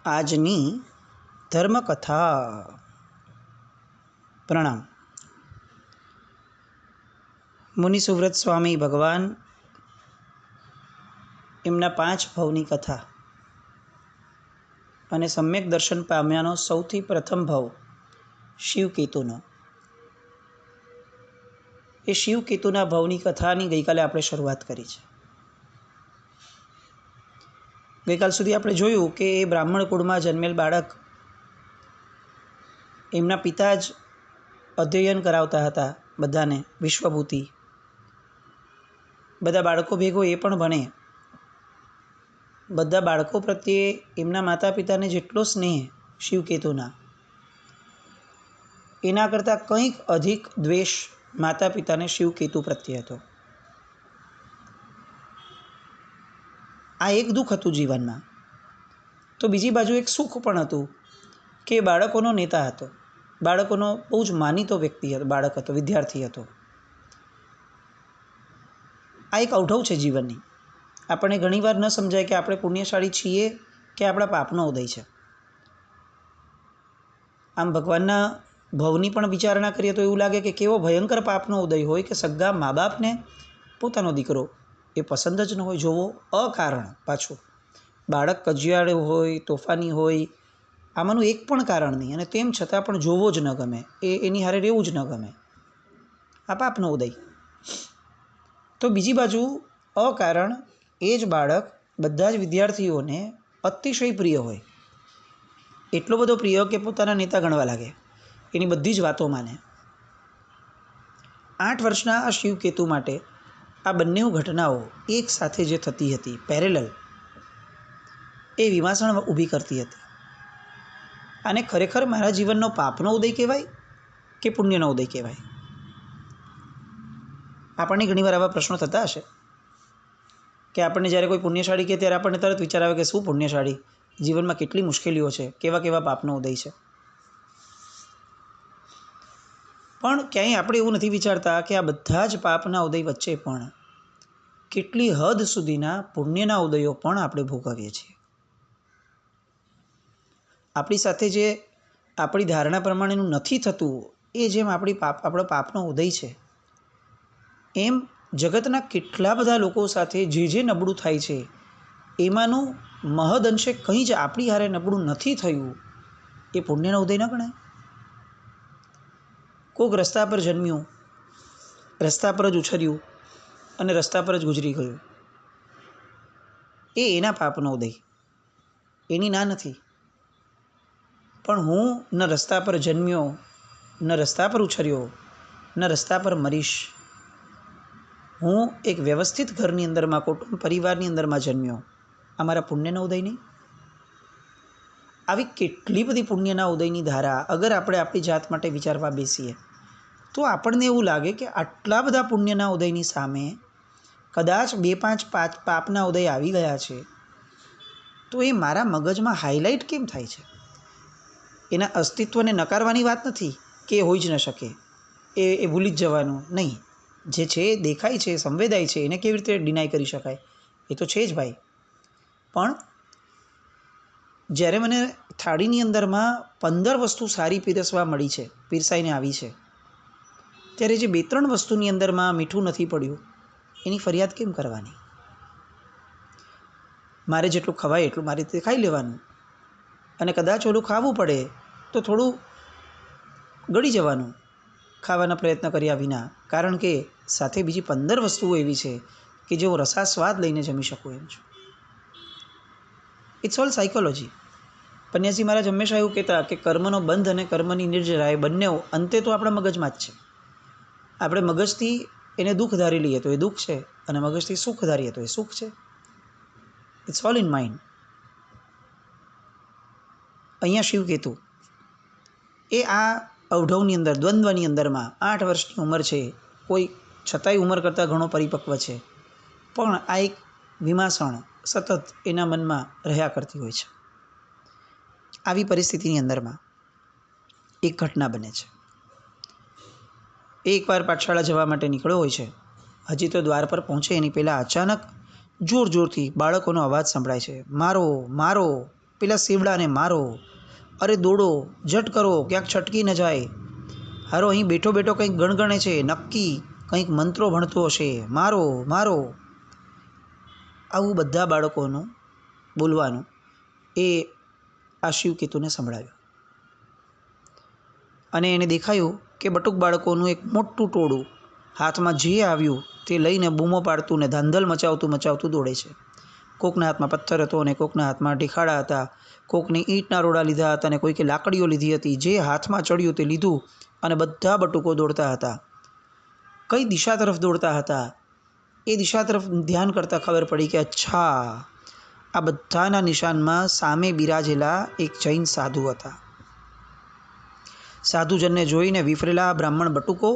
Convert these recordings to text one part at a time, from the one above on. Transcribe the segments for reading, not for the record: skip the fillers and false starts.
આજની ધર્મકથા. પ્રણામ. મુનિ સુવ્રત સ્વામી ભગવાન એમના 5 ભવની કથા અને સમ્યક દર્શન પામ્યાનો સૌથી પ્રથમ ભવ શિવકેતુનો. એ શિવકેતુના ભવની કથાની ગઈકાલે આપણે શરૂઆત કરી છે. ગઈકાલ સુધી આપણે જોયું કે એ બ્રાહ્મણ કુળમાં જન્મેલ બાળક, એમના પિતા જ અધ્યયન કરાવતા હતા બધાને, વિશ્વભૂતિ. બધા બાળકો ભેગો એ પણ ભણે. બધા બાળકો પ્રત્યે એમના માતા પિતાને જેટલો સ્નેહ શિવકેતુના, એના કરતાં કંઈક અધિક દ્વેષ માતા પિતાને શિવકેતુ પ્રત્યે હતો. આ એક દુઃખ હતું જીવનમાં. તો બીજી બાજુ એક સુખ પણ હતું કે બાળકોનો નેતા હતો, બાળકોનો બહુ જ માનીતો વ્યક્તિ હતો, બાળક હતો, વિદ્યાર્થી હતો. આ એક અવઢવ છે જીવનની. આપણને ઘણીવાર ન સમજાય કે આપણે પુણ્યશાળી છીએ કે આપણા પાપનો ઉદય છે. આમ ભગવાનના ભવની પણ વિચારણા કરીએ તો એવું લાગે કે કેવો ભયંકર પાપનો ઉદય હોય કે સગા મા બાપને પોતાનો દીકરો એ પસંદ જ ન હોય. જોવો, અકારણ. પાછું બાળક કજિયાળું હોય, તોફાની હોય, આમાંનું એક પણ કારણ નહીં, અને તેમ છતાં પણ જોવો જ ન ગમે, એની હારે રહેવું જ ન ગમે. આ પાપનો ઉદય. તો બીજી બાજુ અકારણ એ જ બાળક બધા જ વિદ્યાર્થીઓને અતિશય પ્રિય હોય. એટલો બધો પ્રિય કે પોતાના નેતા ગણવા લાગે, એની બધી જ વાતો માને. 8 વર્ષના આ શિવકેતુ માટે આ બંને ઘટનાઓ એક સાથે જે થતી હતી, પેરેલલ, એ વિમાસણ ઊભી કરતી હતી. આને ખરેખર મારા જીવનનો પાપનો ઉદય કહેવાય કે પુણ્યનો ઉદય કહેવાય? આપણને ઘણીવાર આવા પ્રશ્નો થતા હશે કે આપણને જ્યારે કોઈ પુણ્યશાળી કહે ત્યારે આપણને તરત વિચાર આવે કે શું પુણ્યશાળી, જીવનમાં કેટલી મુશ્કેલીઓ છે, કેવા કેવા પાપનો ઉદય છે. પણ ક્યાંય આપણે એવું નથી વિચારતા કે આ બધા જ પાપના ઉદય વચ્ચે પણ કેટલી હદ સુધીના પુણ્યના ઉદયો પણ આપણે ભોગવીએ છીએ. આપણી સાથે જે આપણી ધારણા પ્રમાણેનું નથી થતું, એ જેમ આપણો પાપનો ઉદય છે, એમ જગતના કેટલા બધા લોકો સાથે જે નબળું થાય છે, એમાંનું મહદ અંશે કંઈ જ આપણી હારે નબળું નથી થયું, એ પુણ્યનો ઉદય ન ગણાય? કોઈક રસ્તા પર જન્મ્યું, રસ્તા પર જ ઉછર્યું અને રસ્તા પર જ ગુજરી ગયું, એ એના પાપનો ઉદય, એની ના નથી. પણ હું ન રસ્તા પર જન્મ્યો, ન રસ્તા પર ઉછર્યો, ન રસ્તા પર મરીશ. હું એક વ્યવસ્થિત ઘરની અંદરમાં, કુટુંબ પરિવારની અંદરમાં જન્મ્યો. આ મારા પુણ્યના ઉદય નહીં? આવી કેટલી બધી પુણ્યના ઉદયની ધારા અગર આપણે આપણી જાત માટે વિચારવા બેસીએ તો આપણને એવું લાગે કે આટલા બધા પુણ્યના ઉદયની સામે કદાચ 2-5 પાપના ઉદય આવી ગયા છે, તો એ મારા મગજમાં હાઇલાઇટ કેમ થાય છે? એના અસ્તિત્વને નકારવાની વાત નથી કે એ હોઈ જ ન શકે, એ ભૂલી જ જવાનું નહીં. જે છે, દેખાય છે, સંવેદાય છે, એને કેવી રીતે ડિનાય કરી શકાય? એ તો છે જ ભાઈ. પણ જ્યારે મને થાળીની અંદરમાં 15 વસ્તુ સારી પીરસવા મળી છે, પીરસાઈને આવી છે, ત્યારે જે 2-3 વસ્તુની અંદરમાં મીઠું નથી પડ્યું, એની ફરિયાદ કેમ કરવાની? મારે જેટલું ખવાય એટલું મારી રીતે ખાઈ લેવાનું, અને કદાચ ઓલું ખાવું પડે તો થોડું ગળી જવાનું ખાવાના પ્રયત્ન કર્યા વિના, કારણ કે સાથે બીજી 15 વસ્તુઓ એવી છે કે જે હું રસાસ્વાદ લઈને જમી શકું એમ છું. It's all psychology. પન્યાસી મહારાજ હંમેશા એવું કહેતા કે કર્મનો બંધ અને કર્મની નિર્જરા, એ બંને અંતે તો આપણા મગજમાં જ છે. આપણે મગજથી એને દુઃખ ધારી લઈએ તો એ દુઃખ છે, અને મગજથી સુખ ધારીએ તો એ સુખ છે. It's all in mind. અહીંયા શિવકેતુ એ આ અવઢવની અંદર, દ્વંદ્વની અંદરમાં 8 વર્ષની ઉંમર છે, કોઈ છતાંય ઉંમર કરતાં ઘણો પરિપક્વ છે, પણ આ એક વિમાસણ સતત એના મનમાં રહ્યા કરતી હોય છે. આવી પરિસ્થિતિની અંદરમાં એક ઘટના બને છે. એ એકવાર પાઠશાળા જવા માટે નીકળ્યો હોય છે. હજી તો દ્વાર પર પહોંચે એની પહેલાં અચાનક જોર જોરથી બાળકોનો અવાજ સંભળાય છે, મારો મારો. પેલા સેવડાને મારો, અરે દોડો, ઝટ કરો, ક્યાંક છટકી ન જાય, હારો અહીં બેઠો બેઠો કંઈક ગણગણે છે, નક્કી કંઈક મંત્રો ભણતો હશે, મારો મારો. આવું બધા બાળકોનું બોલવાનું એ આ શિવકેતુને સંભળાવ્યું. અને એને દેખાયું કે બટુક બાળકોનું એક મોટું ટોળું હાથમાં જે આવ્યું તે લઈને બૂમો પાડતું ને ધાંધલ મચાવતું દોડે છે. કોકના હાથમાં પથ્થર હતો અને કોકના હાથમાં ઢીખાડા હતા, કોકને ઈંટના રોડા લીધા હતા અને કોઈકે લાકડીઓ લીધી હતી. જે હાથમાં ચડ્યું તે લીધું અને બધા બટુકો દોડતા હતા. કઈ દિશા તરફ દોડતા હતા એ દિશા તરફ ધ્યાન કરતાં ખબર પડી કે અચ્છા, આ બધાના નિશાનમાં સામે બિરાજેલા એક જૈન સાધુ હતા. સાધુજનને જોઈને વિફરેલા બ્રાહ્મણ બટુકો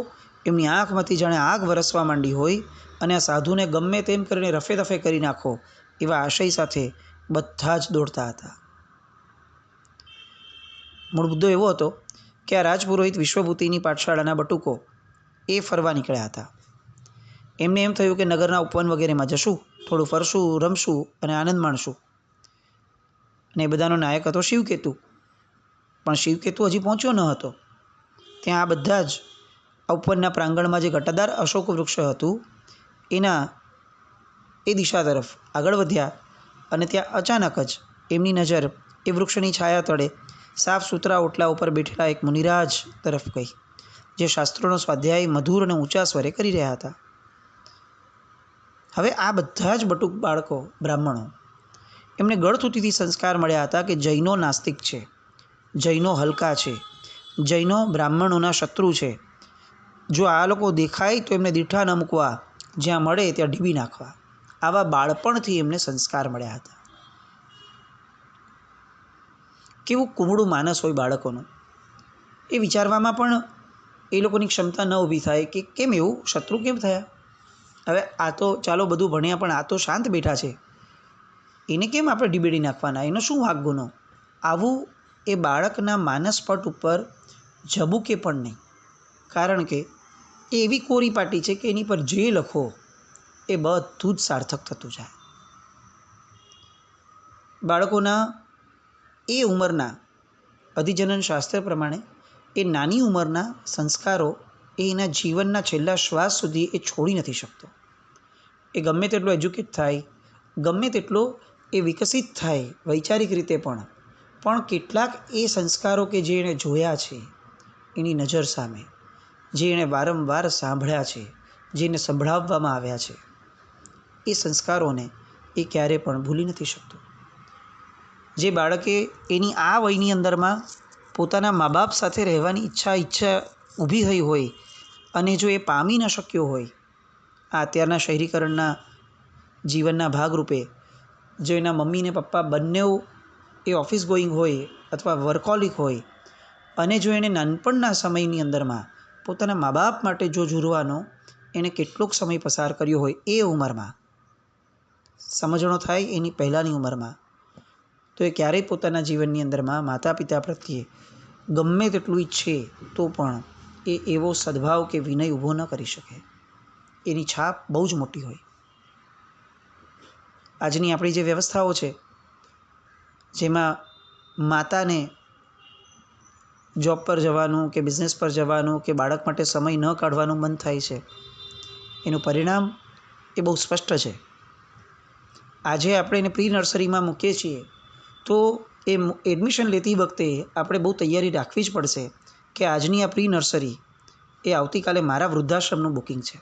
એમની આંખમાંથી જાણે આગ વરસવા માંડી હોય અને આ સાધુને ગમે તેમ કરીને રફે દફે કરી નાખો એવા આશય સાથે બધા જ દોડતા હતા. મૂળ મુદ્દો એવો હતો કે આ રાજપુરોહિત વિશ્વભૂતિની પાઠશાળાના બટુકો એ ફરવા નીકળ્યા હતા. એમને એમ થયું કે નગરના ઉપવન વગેરેમાં જશું, થોડું ફરશું, રમશું અને આનંદ માણશું. અને એ બધાનો નાયક હતો શિવકેતુ. પણ શિવકેતુ હજી પહોંચ્યો ન હતો. ત્યાં આ બધા જ ઉપવનના પ્રાંગણમાં જે ઘટાદાર અશોક વૃક્ષ હતું એના એ દિશા તરફ આગળ વધ્યા અને ત્યાં અચાનક જ એમની નજર એ વૃક્ષની છાયા તળે સાફ સુથરા ઓટલા ઉપર બેઠેલા એક મુનિરાજ તરફ ગઈ, જે શાસ્ત્રોનો સ્વાધ્યાય મધુર અને ઊંચા સ્વરે કરી રહ્યા હતા. હવે આ બધા જ બટુક બાળકો બ્રાહ્મણો, એમને ગળથૂતીથી સંસ્કાર મળ્યા હતા કે જૈનો નાસ્તિક છે, જૈનો હલકા છે, જૈનો બ્રાહ્મણોના શત્રુ છે. જો આ લોકો દેખાય તો એમને દીઠા ન મૂકવા, જ્યાં મળે ત્યાં ઢીબી નાખવા. આવા બાળપણથી એમને સંસ્કાર મળ્યા હતા. કેવું કુમળું માનસ હોય બાળકોનું, એ વિચારવામાં પણ એ લોકોની ક્ષમતા ન ઊભી થાય કે કેમ એવું, શત્રુ કેમ થયા. હવે આ તો ચાલો બધું ભણ્યા, પણ આ તો શાંત બેઠા છે, એને કેમ આપણે ઢીબેડી નાખવાના, એનો શું વાંક ગુનો. આવું એ બાળકના માનસપટ ઉપર ઝબૂકે પણ નહીં. કારણ કે એ એવી કોરી પાટી છે કે એની પર જે લખો એ બધું જ સાર્થક થતું જાય. બાળકોના એ ઉંમરના અધિજનન શાસ્ત્ર પ્રમાણે એ નાની ઉંમરના સંસ્કારો એ એના જીવનના છેલ્લા શ્વાસ સુધી એ છોડી નથી શકતો. એ ગમે તેટલો એજ્યુકેટ થાય, ગમે તેટલો એ વિકસિત થાય વૈચારિક રીતે પણ કેટલાક એ સંસ્કારો કે જે એણે જોયા છે એની નજર સામે, જે એણે વારંવાર સાંભળ્યા છે, જેને સંભળાવવામાં આવ્યા છે, એ સંસ્કારોને એ ક્યારે પણ ભૂલી નથી શકતો. જે બાળકે એની આ વયની અંદરમાં પોતાના મા બાપ સાથે રહેવાની ઈચ્છા ઊભી થઈ હોય અને જો એ પામી ન શક્યો હોય, આ અત્યારના શહેરીકરણના જીવનના ભાગરૂપે જો એના મમ્મી ને પપ્પા બંને એ ઓફિસ ગોઈંગ હોય અથવા વર્કોલિક હોય અને જો એણે નાનપણના સમયની અંદરમાં પોતાના મા બાપ માટે જો ઝૂરવાનો એણે કેટલોક સમય પસાર કર્યો હોય, એ ઉંમરમાં સમજણો થાય એની પહેલાંની ઉંમરમાં, તો એ ક્યારેય પોતાના જીવનની અંદરમાં માતા પિતા પ્રત્યે ગમે તેટલું ઈચ્છે તો પણ એ એવો સદભાવ કે વિનય ઊભો ન કરી શકે. એની છાપ બહુ જ મોટી હોય. આજની આપણી જે વ્યવસ્થાઓ છે જેમાં માતાને જોબ પર જવાનું કે બિઝનેસ પર જવાનું કે બાળક માટે સમય ન કાઢવાનું મન થાય છે, એનું પરિણામ એ બહુ સ્પષ્ટ છે. આજે આપણે એને પ્રી નર્સરીમાં મૂકીએ છીએ તો એ એડમિશન લેતી વખતે આપણે બહુ તૈયારી રાખવી જ પડશે કે આજની આ પ્રી નર્સરી એ આવતીકાલે મારા વૃદ્ધાશ્રમનું બુકિંગ છે.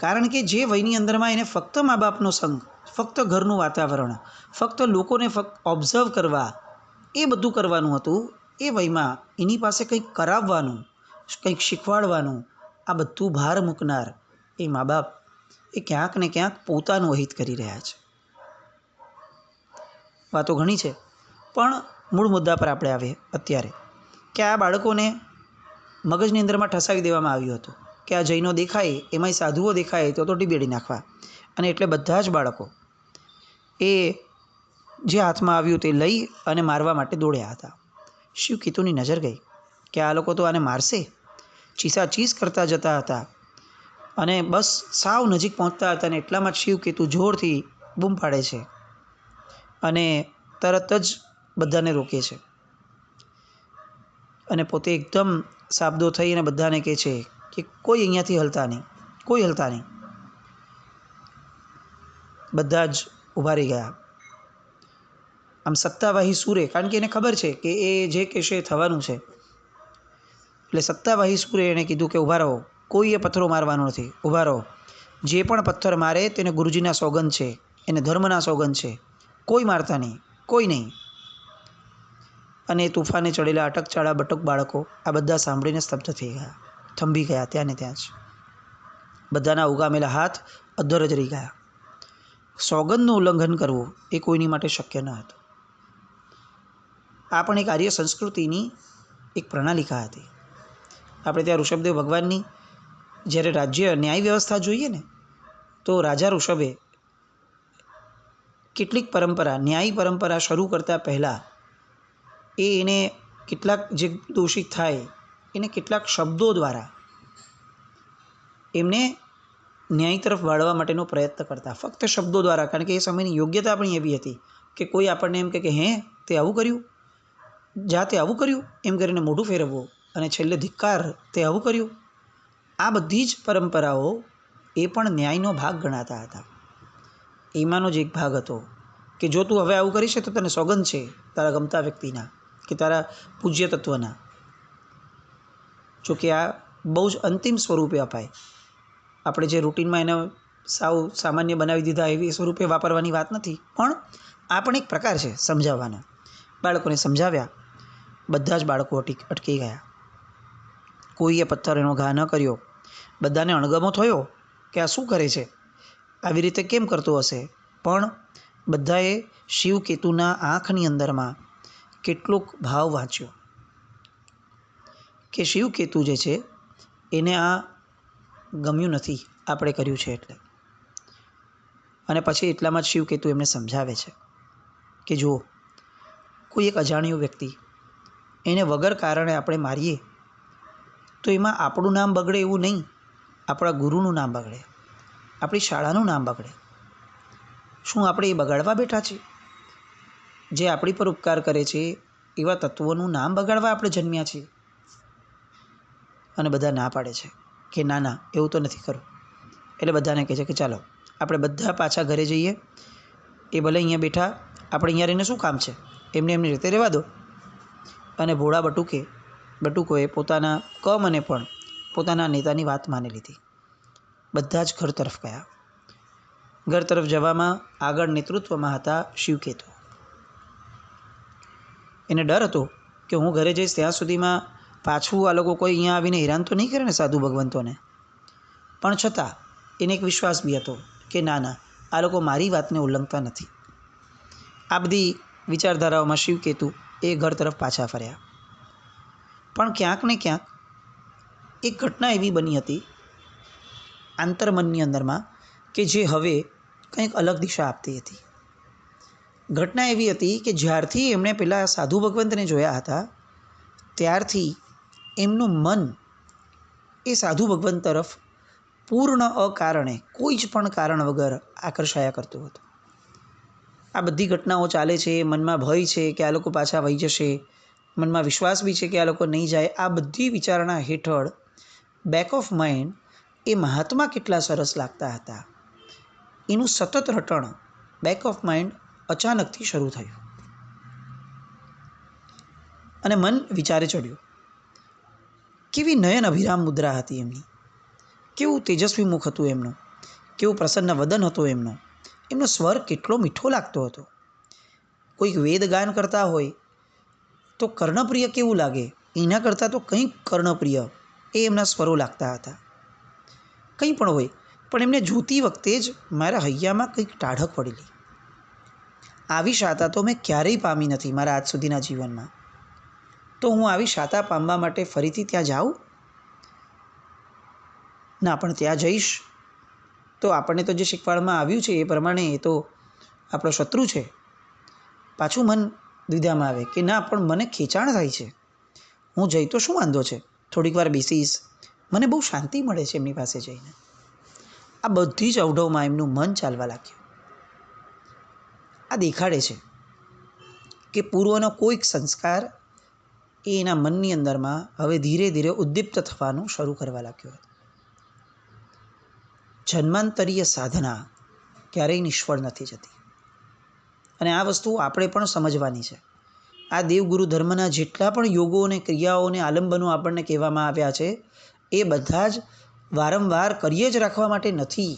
કારણ કે જે વયની અંદરમાં એને ફક્ત મા બાપનો સંગ, ફક્ત ઘરનું વાતાવરણ, ફક્ત લોકોને ઓબ્ઝર્વ કરવા, એ બધું કરવાનું હતું, એ વયમાં એની પાસે કંઈક કરાવવાનું, કંઈક શીખવાડવાનું, આ બધું ભાર મૂકનાર એ મા બાપ એ ક્યાંક ને ક્યાંક પોતાનું અહિત કરી રહ્યા છે. વાતો ઘણી છે, પણ મૂળ મુદ્દા પર આપણે આવીએ અત્યારે કે આ બાળકોને મગજની અંદરમાં ઠસાવી દેવામાં આવ્યું હતું કે આ જૈનો દેખાય, એમાંય સાધુઓ દેખાય તો ઢીબેડી નાખવા. અને એટલે બધા જ બાળકો એ જે હાથમાં આવ્યું તે લઈ અને મારવા માટે દોડ્યા હતા. શિવકેતુની નજર ગઈ કે આ લોકો તો આને મારશે, ચીસાચીસ કરતા જતા હતા અને બસ સાવ નજીક પહોંચતા હતા. અને એટલામાં જ શિવકેતુ જોરથી બૂમ પાડે છે અને તરત જ બધાને રોકે છે અને પોતે એકદમ સાબદો થઈ અને બધાને કહે છે કે કોઈ અહીંયાથી હલતા નહીં, કોઈ હલતા નહીં. બધા જ ઊભા રહી ગયા. આમ સત્તાવાહી સૂરે, કારણ કે એને ખબર છે કે એ જે કહેશે એ થવાનું છે, એટલે સત્તાવાહી સૂરે એણે કીધું કે ઊભા રહો, કોઈએ પથ્થરો મારવાનો નથી, ઊભા રહો. જે પણ પથ્થર મારે તેને ગુરુજીના સોગંદ છે, એને ધર્મના સોગંદ છે, કોઈ મારતા નહીં, કોઈ નહીં. અને તુફાને ચડેલા અટકચાળા બટક બાળકો આ બધા સાંભળીને સ્તબ્ધ થઈ ગયા, થંભી ગયા ત્યાં ને ત્યાં જ. બધાના ઉગામેલા હાથ અધ્ધર જ રહી ગયા. સોગંદનું ઉલ્લંઘન કરવું એ કોઈની માટે શક્ય ન હતું. આ પણ એક આર્ય સંસ્કૃતિની એક પ્રણાલિકા હતી. આપણે ત્યાં ઋષભદેવ ભગવાનની જ્યારે રાજ્ય ન્યાય વ્યવસ્થા જોઈએ ને, તો રાજા ઋષભે કેટલીક પરંપરા, ન્યાયી પરંપરા શરૂ કરતાં પહેલાં એને કેટલાક જે દોષિત થાય એને કેટલાક શબ્દો દ્વારા એમને ન્યાય તરફ વાળવા માટેનો પ્રયત્ન કરતા, ફક્ત શબ્દો દ્વારા. કારણ કે એ સમયની યોગ્યતા પણ એવી હતી કે કોઈ આપણને એમ કે હે તે આવું કર્યું, જા તે આવું કર્યું, એમ કરીને મોઢું ફેરવવું અને છેલ્લે ધિક્કાર, તે આવું કર્યું. આ બધી જ પરંપરાઓ એ પણ ન્યાયનો ભાગ ગણાતા હતા. એમાંનો જ એક ભાગ હતો કે જો તું હવે આવું કરીશ તો તને સોગંદ છે તારા ગમતા વ્યક્તિના કે તારા પૂજ્ય તત્વના. જોકે આ બહુ જ અંતિમ સ્વરૂપે અપાય. આપણે જે રૂટિનમાં એને સાવ સામાન્ય બનાવી દીધા એવી સ્વરૂપે વાપરવાની વાત નથી, પણ આ પણ એક પ્રકાર છે સમજાવવાનો. બાળકોને સમજાવ્યા, બધા જ બાળકો અટકી ગયા. કોઈએ પથ્થર એનો ઘા ન કર્યો. બધાને અણગમો થયો કે આ શું કરે છે, આવી રીતે કેમ કરતો હશે. પણ બધાએ શિવકેતુના આંખની અંદરમાં કેટલોક ભાવ વાંચ્યો કે શિવકેતુ જે છે એને આ ગમ્યું નથી આપણે કર્યું છે એટલે. અને પછી એટલામાં જ શિવકેતુ એમને સમજાવે છે કે જુઓ, કોઈ એક અજાણ્યો વ્યક્તિ એને વગર કારણે આપણે મારીએ તો એમાં આપણું નામ બગડે એવું નહીં, આપણા ગુરુનું નામ બગડે, આપણી શાળાનું નામ બગડે. શું આપણે એ બગાડવા બેઠા છીએ? જે આપણી પર ઉપકાર કરે છે એવા તત્વોનું નામ બગાડવા આપણે જન્મ્યા છીએ? અને બધા ના પાડે છે કે ના ના, એવું તો નથી કરવું. એટલે બધાને કહે છે કે ચાલો આપણે બધા પાછા ઘરે જઈએ. એ ભલે અહીંયા બેઠા, આપણે અહીંયા રહીને શું કામ છે, એમને એમની રીતે રહેવા દો. અને ભોળા બટુકોએ પોતાના મને પણ પોતાના નેતાની વાત માની લીધી. બધા જ ઘર તરફ ગયા. ઘર તરફ જવામાં આગળ નેતૃત્વમાં હતા શિવકેતુ. એને ડર હતો કે હું ઘરે જઈશ ત્યાં સુધીમાં પાછું આ લોકો કોઈ અહીંયા આવીને હેરાન તો નહીં કરે ને સાધુ ભગવંતોને. પણ છતાં એને એક વિશ્વાસ બી હતો કે ના ના, આ લોકો મારી વાતને ઉલ્લંઘતા નથી. આ બધી વિચારધારાઓમાં શિવકેતુ એ ઘર તરફ પાછા ફર્યા. પણ ક્યાંક ને ક્યાંક એક ઘટના એવી બની હતી આંતરમનની અંદરમાં કે જે હવે કંઈક અલગ દિશા આપતી હતી. ઘટના એવી હતી કે જ્યારથી એમણે પેલા સાધુ ભગવંતને જોયા હતા ત્યારથી એમનું મન એ સાધુ ભગવંત તરફ પૂર્ણ અકારણે, કોઈ જ પણ કારણ વગર આકર્ષાયા કરતું હતું. આ બધી ઘટનાઓ ચાલે છે, મનમાં ભય છે કે આ લોકો પાછા વહી જશે, મનમાં વિશ્વાસ બી છે કે આ લોકો નહીં જાય. આ બધી વિચારણા હેઠળ બેક ઓફ માઇન્ડ એ મહાત્મા કેટલા સરસ લાગતા હતા એનું સતત રટણ બેક ઓફ માઇન્ડ અચાનકથી શરૂ થયું. અને મન વિચારે ચડ્યું. કેવી નયન અભિરામ મુદ્રા હતી એમની, કેવું તેજસ્વી મુખ હતું એમનું, કેવું પ્રસન્ન વદન હતું એમનું, એમનો સ્વર કેટલો મીઠો લાગતો હતો. કોઈક વેદ ગાન કરતા હોય તો કર્ણપ્રિય કેવું લાગે, એના કરતાં તો કંઈક કર્ણપ્રિય એ એમના સ્વરો લાગતા હતા. કંઈ પણ હોય, પણ એમને જોતી વખતે જ મારા હૈયામાં કંઈક ટાઢક પડેલી. આવી શાતા તો મેં ક્યારેય પામી નથી મારા આજ સુધીના જીવનમાં. તો હું આવી શાતા પામવા માટે ફરીથી ત્યાં જાઉં? ના, પણ ત્યાં જઈશ તો આપણને તો જે શીખવાડવામાં આવ્યું છે એ પ્રમાણે એ તો આપણો શત્રુ છે. પાછું મન દ્વિધામાં આવે કે ના, પણ મને ખેંચાણ થાય છે, હું જઈ તો શું વાંધો છે, થોડીક વાર બેસીશ, મને બહુ શાંતિ મળે છે એમની પાસે જઈને. આ બધી જ અવઢવમાં એમનું મન ચાલવા લાગ્યું. આ દેખાડે છે કે પૂર્વનો કોઈક સંસ્કાર એ એના મનની અંદરમાં હવે ધીરે ધીરે ઉદ્દીપ્ત થવાનું શરૂ કરવા લાગ્યો હતો. જન્માંતરીય સાધના ક્યારેય નિષ્ફળ નથી જતી અને આ વસ્તુ આપણે પણ સમજવાની છે. આ દેવગુરુ ધર્મના જેટલા પણ યોગો અને ક્રિયાઓ અને આલંબનો આપણને કહેવામાં આવ્યા છે એ બધા જ વારંવાર કરીએ જ રાખવા માટે નથી.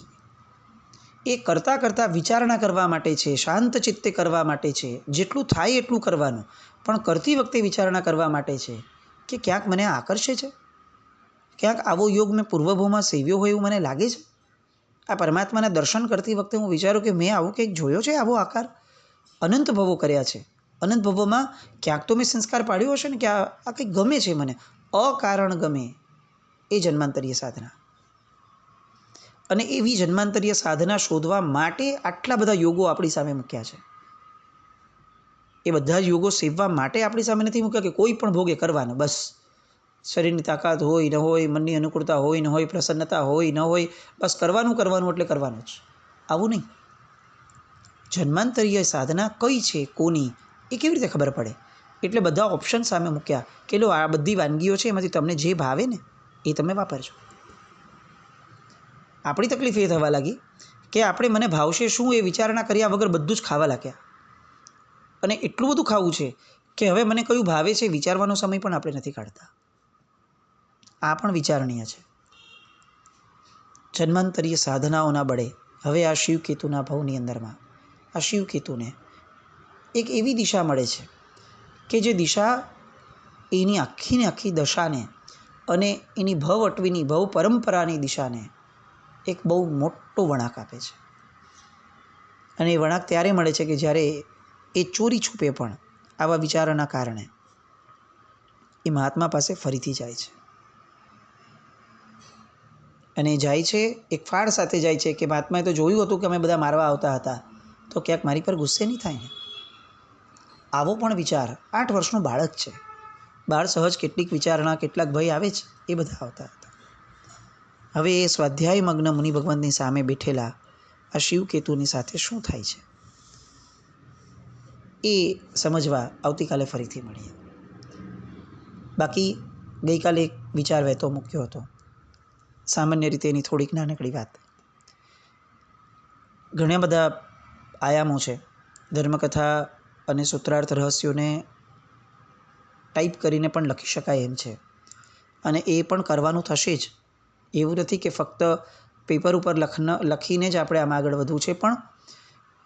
એ કરતાં કરતાં વિચારણા કરવા માટે છે, શાંત ચિત્તે કરવા માટે છે, જેટલું થાય એટલું કરવાનું, પણ કરતી વખતે વિચારણા કરવા માટે છે કે ક્યાંક મને આકર્ષે છે, ક્યાંક આવો યોગ મેં પૂર્વભૂમાં સેવ્યો હોય એવું મને લાગે છે. આ પરમાત્માના દર્શન કરતી વખતે હું વિચારું કે મેં આવો કંઈક જોયો છે, આવો આકાર અનંત ભવો કર્યા છે. અનંત ભવોમાં ક્યાંક તો મેં સંસ્કાર પાડ્યો હશે ને કે આ કંઈક ગમે છે મને, અકારણ ગમે. એ જન્માંતરીય સાધના. અને એવી જન્માંતરીય સાધના શોધવા માટે આટલા બધા યોગો આપણી સામે મૂક્યા છે. એ બધા જ યોગો સેવવા માટે આપણી સામે નથી મૂક્યા કે કોઈ પણ ભોગે કરવાનો, બસ શરીરની તાકાત હોય ન હોય, મનની અનુકૂળતા હોય ન હોય, પ્રસન્નતા હોય ન હોય, બસ કરવાનું એટલે કરવાનું જ. આવું નહીં. જન્માંતરીય સાધના કઈ છે, કોની, એ કેવી રીતે ખબર પડે? એટલે બધા ઓપ્શન સામે મૂક્યા કે લો આ બધી વાનગીઓ છે, એમાંથી તમને જે ભાવે ને એ તમે વાપરજો. આપણી તકલીફ એ થવા લાગી કે આપણે મને ભાવશે શું એ વિચારણા કર્યા વગર બધું જ ખાવા લાગ્યા. અને એટલું બધું ખાવું છે કે હવે મને કયું ભાવે છે વિચારવાનો સમય પણ આપણે નથી કાઢતા. આ પણ વિચારણીય છે. જન્માંતરીય સાધનાઓના બળે હવે આ શિવકેતુના ભવની અંદરમાં આ શિવકેતુને એક એવી દિશા મળે છે કે જે દિશા એની આખીને આખી દશાને અને એની ભવ અટવીની ભવ પરંપરાની દિશાને એક બહુ મોટો વળાંક આપે છે. અને એ વળાંક ત્યારે મળે છે કે જ્યારે એ ચોરી છૂપે પણ આવા વિચારોના કારણે એ મહાત્મા પાસે ફરીથી જાય છે. અને જાય છે એક ફાળ સાથે જાય છે કે મહાત્માએ તો જોયું હતું કે અમે બધા મારવા આવતા હતા, તો ક્યાંક મારી પર ગુસ્સે નહીં થાય ને. આવો પણ વિચાર 8 વર્ષનું બાળક છે. બાળ સહજ કેટલીક વિચારણા, કેટલાક ભય આવે છે, એ બધા આવતા હતા. હવે એ સ્વાધ્યાય મગ્ન મુનિ ભગવંતની સામે બેઠેલા આ શિવકેતુની સાથે શું થાય છે એ સમજવા આવતીકાલે ફરીથી મળીએ. બાકી ગઈકાલે એક વિચાર વહેતો મૂક્યો હતો, સામાન્ય રીતે એની થોડીક નાનકડી વાત. ઘણા બધા આયામો છે. ધર્મકથા અને સૂત્રાર્થ રહસ્યોને ટાઈપ કરીને પણ લખી શકાય એમ છે, અને એ પણ કરવાનું થશે જ. એવું નથી કે ફક્ત પેપર ઉપર લખીને જ આપણે આમાં આગળ વધવું છે, પણ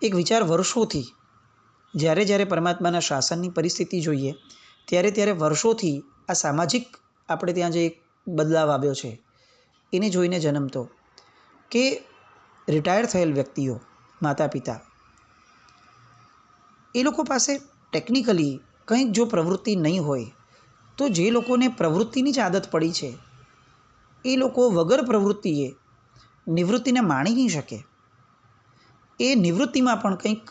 એક વિચાર વર્ષોથી જ્યારે જ્યારે પરમાત્માના શાસનની પરિસ્થિતિ જોઈએ ત્યારે વર્ષોથી આ સામાજિક આપણે ત્યાં જે બદલાવ આવ્યો છે એને જોઈને જન્મતો કે રિટાયર થયેલ વ્યક્તિઓ, માતા પિતા, એ લોકો પાસે ટેકનિકલી કંઈક જો પ્રવૃત્તિ નહીં હોય તો જે લોકોને પ્રવૃત્તિની જ આદત પડી છે એ લોકો વગર પ્રવૃત્તિએ નિવૃત્તિને માણી નહીં શકે. એ નિવૃત્તિમાં પણ કંઈક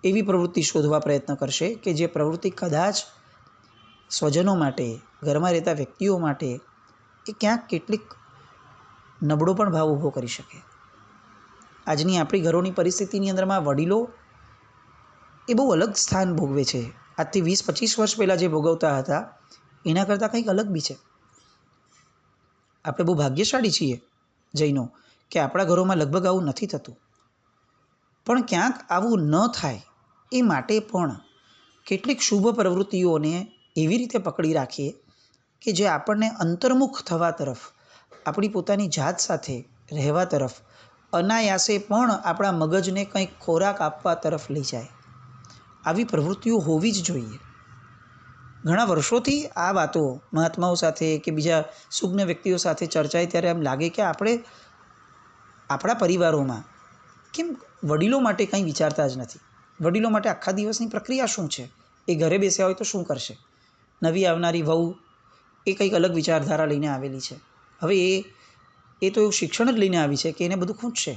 એવી પ્રવૃત્તિ શોધવા પ્રયત્ન કરશે કે જે પ્રવૃત્તિ કદાચ સ્વજનો માટે, ઘરમાં રહેતા વ્યક્તિઓ માટે એ ક્યાંક કેટલીક નબળો પણ ભાવ ઊભો કરી શકે. આજની આપણી ઘરોની પરિસ્થિતિની અંદરમાં વડીલો એ બહુ અલગ સ્થાન ભોગવે છે. આજથી 20-25 વર્ષ પહેલાં જે ભોગવતા હતા એના કરતાં કંઈક અલગ બી છે. આપણે બહુ ભાગ્યશાળી છીએ જૈનો કે આપણા ઘરોમાં લગભગ આવું નથી થતું. પણ ક્યાંક આવું ન થાય એ માટે પણ કેટલીક શુભ પ્રવૃત્તિઓને એવી રીતે પકડી રાખીએ કે જે આપણને અંતર્મુખ થવા તરફ, આપણી પોતાની જાત સાથે રહેવા તરફ, અનાયાસે પણ આપણા મગજને કંઈક ખોરાક આપવા તરફ લઈ જાય. આવી પ્રવૃત્તિઓ હોવી જ જોઈએ. ઘણા વર્ષોથી આ વાતો મહાત્માઓ સાથે કે બીજા સુજ્ઞ વ્યક્તિઓ સાથે ચર્ચાય ત્યારે એમ લાગે કે આપણે આપણા પરિવારોમાં કેમ વડીલો માટે કંઈ વિચારતા જ નથી. વડીલો માટે આખા દિવસની પ્રક્રિયા શું છે? એ ઘરે બેસ્યા હોય તો શું કરશે? નવી આવનારી વહુ એ કંઈક અલગ વિચારધારા લઈને આવેલી છે. હવે એ તો એવું શિક્ષણ જ લઈને આવી છે કે એને બધું ખૂંચશે.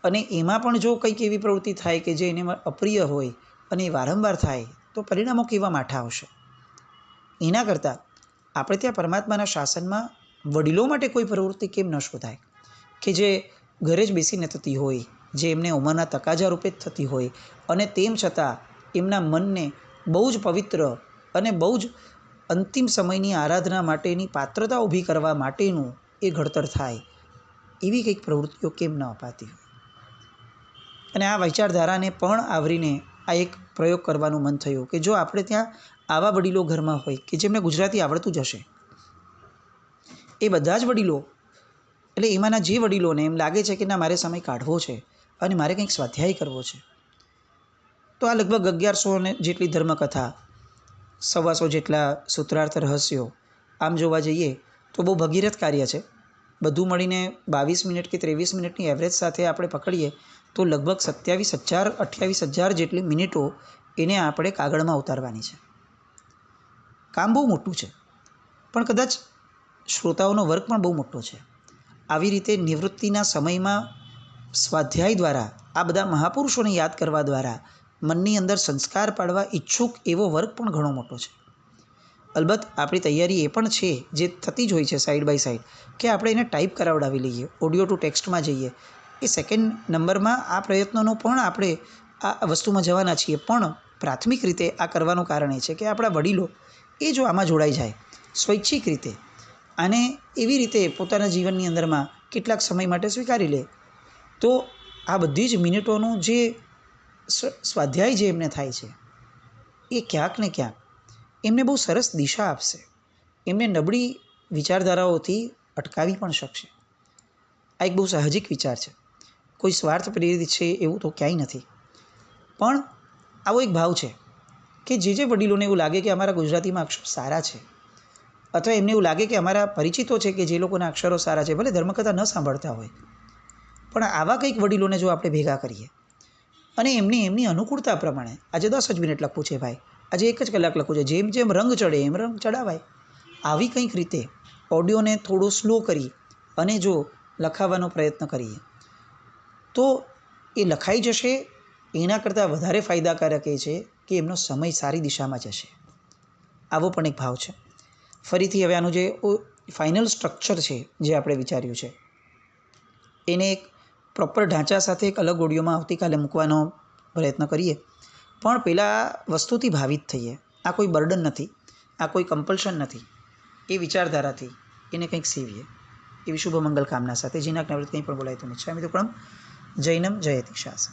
અને એમાં પણ જો કંઈક એવી પ્રવૃત્તિ થાય કે જે એને અપ્રિય હોય અને એ વારંવાર થાય તો પરિણામો કેવા માઠા આવશે. એના કરતાં આપણે ત્યાં પરમાત્માના શાસનમાં વડીલો માટે કોઈ પ્રવૃત્તિ કેમ ન શોધાય કે જે ઘરે જ બેસીને થતી હોય, જે એમને ઉંમરના તકાજા રૂપે જ થતી હોય, અને તેમ છતાં એમના મનને બહુ જ પવિત્ર અને બહુ જ અંતિમ સમયની આરાધના માટેની પાત્રતા ઊભી કરવા માટેનું એ ઘડતર થાય, એવી કંઈક પ્રવૃત્તિઓ કેમ ન અપાતી હોય. અને આ વિચારધારાને પણ આવરીને આ એક પ્રયોગ કરવાનું મન થયું કે જો આપણે ત્યાં આવા વડીલો ઘરમાં હોય કે જેમને ગુજરાતી આવડતું જ હશે, એ બધા જ વડીલો, એટલે એમાંના જે વડીલોને એમ લાગે છે કે ના મારે સમય કાઢવો છે અને મારે કંઈક સ્વાધ્યાય કરવો છે, તો આ લગભગ 1100 જેટલી ધર્મકથા, 125 જેટલા સૂત્રાર્થ રહસ્યો, આમ જોવા જઈએ તો બહુ ભગીરથ કાર્ય છે. બધું મળીને 22 મિનિટ કે 23 મિનિટની એવરેજ સાથે આપણે પકડીએ તો લગભગ 27,000-28,000 જેટલી મિનિટો એને આપણે કાગળમાં ઉતારવાની છે. કામ બહુ મોટું છે, પણ કદાચ શ્રોતાઓનો વર્ગ પણ બહુ મોટો છે. આવી રીતે નિવૃત્તિના સમયમાં સ્વાધ્યાય દ્વારા આ બધા મહાપુરુષોને યાદ કરવા દ્વારા મનની અંદર સંસ્કાર પાડવા ઈચ્છુક એવો વર્ગ પણ ઘણો મોટો છે. અલબત્ત આપણી તૈયારી એ પણ છે, જે થતી જ હોય છે સાઈડ બાય સાઈડ, કે આપણે એને ટાઈપ કરાવડાવી લઈએ, ઓડિયો ટુ ટેક્સ્ટમાં જઈએ. એ સેકન્ડ નંબરમાં આ પ્રયત્નોનો પણ આપણે આ વસ્તુમાં જવાના છીએ, પણ પ્રાથમિક રીતે આ કરવાનું કારણ એ છે કે આપણા વડીલો એ જો આમાં જોડાઈ જાય સ્વૈચ્છિક રીતે, આને એવી રીતે પોતાના જીવનની અંદરમાં કેટલાક સમય માટે સ્વીકારી લે, તો આ બધી જ મિનિટોનું જે સ્વાધ્યાય જે એમને થાય છે એ ક્યાંક ને ક્યાંક એમને બહુ સરસ દિશા આપશે, એમને નબળી વિચારધારાઓથી અટકાવી પણ શકશે. આ એક બહુ સાહજિક વિચાર છે, કોઈ સ્વાર્થ પ્રેરિત છે એવું તો ક્યાંય નથી, પણ આવો એક ભાવ છે કે જે વડીલોને એવું લાગે કે અમારા ગુજરાતીમાં અક્ષર સારા છે, અથવા એમને એવું લાગે કે અમારા પરિચિતો છે કે જે લોકોના અક્ષરો સારા છે, ભલે ધર્મકથા ન સાંભળતા હોય, પણ આવા કંઈક વડીલોને જો આપણે ભેગા કરીએ અને એમની અનુકૂળતા પ્રમાણે, આજે 10 જ મિનિટ લખવું છે ભાઈ, આજે 1 જ કલાક લખવું છે, જેમ જેમ રંગ ચડે એમ રંગ ચડાવાય, આવી કંઈક રીતે ઓડિયોને થોડો સ્લો કરી અને જો લખાવવાનો પ્રયત્ન કરીએ તો એ લખાઈ જશે. એના કરતાં વધારે ફાયદાકારક એ છે કે એમનો સમય સારી દિશામાં જશે. આવો પણ એક ભાવ છે. ફરીથી હવે આનું જે ફાઇનલ સ્ટ્રક્ચર છે જે આપણે વિચાર્યું છે, એને એક પ્રોપર ઢાંચા સાથે એક અલગ ઓડિયોમાં આવતીકાલે મૂકવાનો પ્રયત્ન કરીએ, પણ પહેલાં વસ્તુથી ભાવિત થઈએ. આ કોઈ બર્ડન નથી, આ કોઈ કમ્પલ્શન નથી, એ વિચારધારાથી એને કંઈક સીવીએ, એવી શુભ મંગલ કામના સાથે. જીના જ્ઞાવૃત કંઈ પણ બોલાય તો મિચ્છામિ દુક્કડમ. જૈનમ જયતિ શાસન.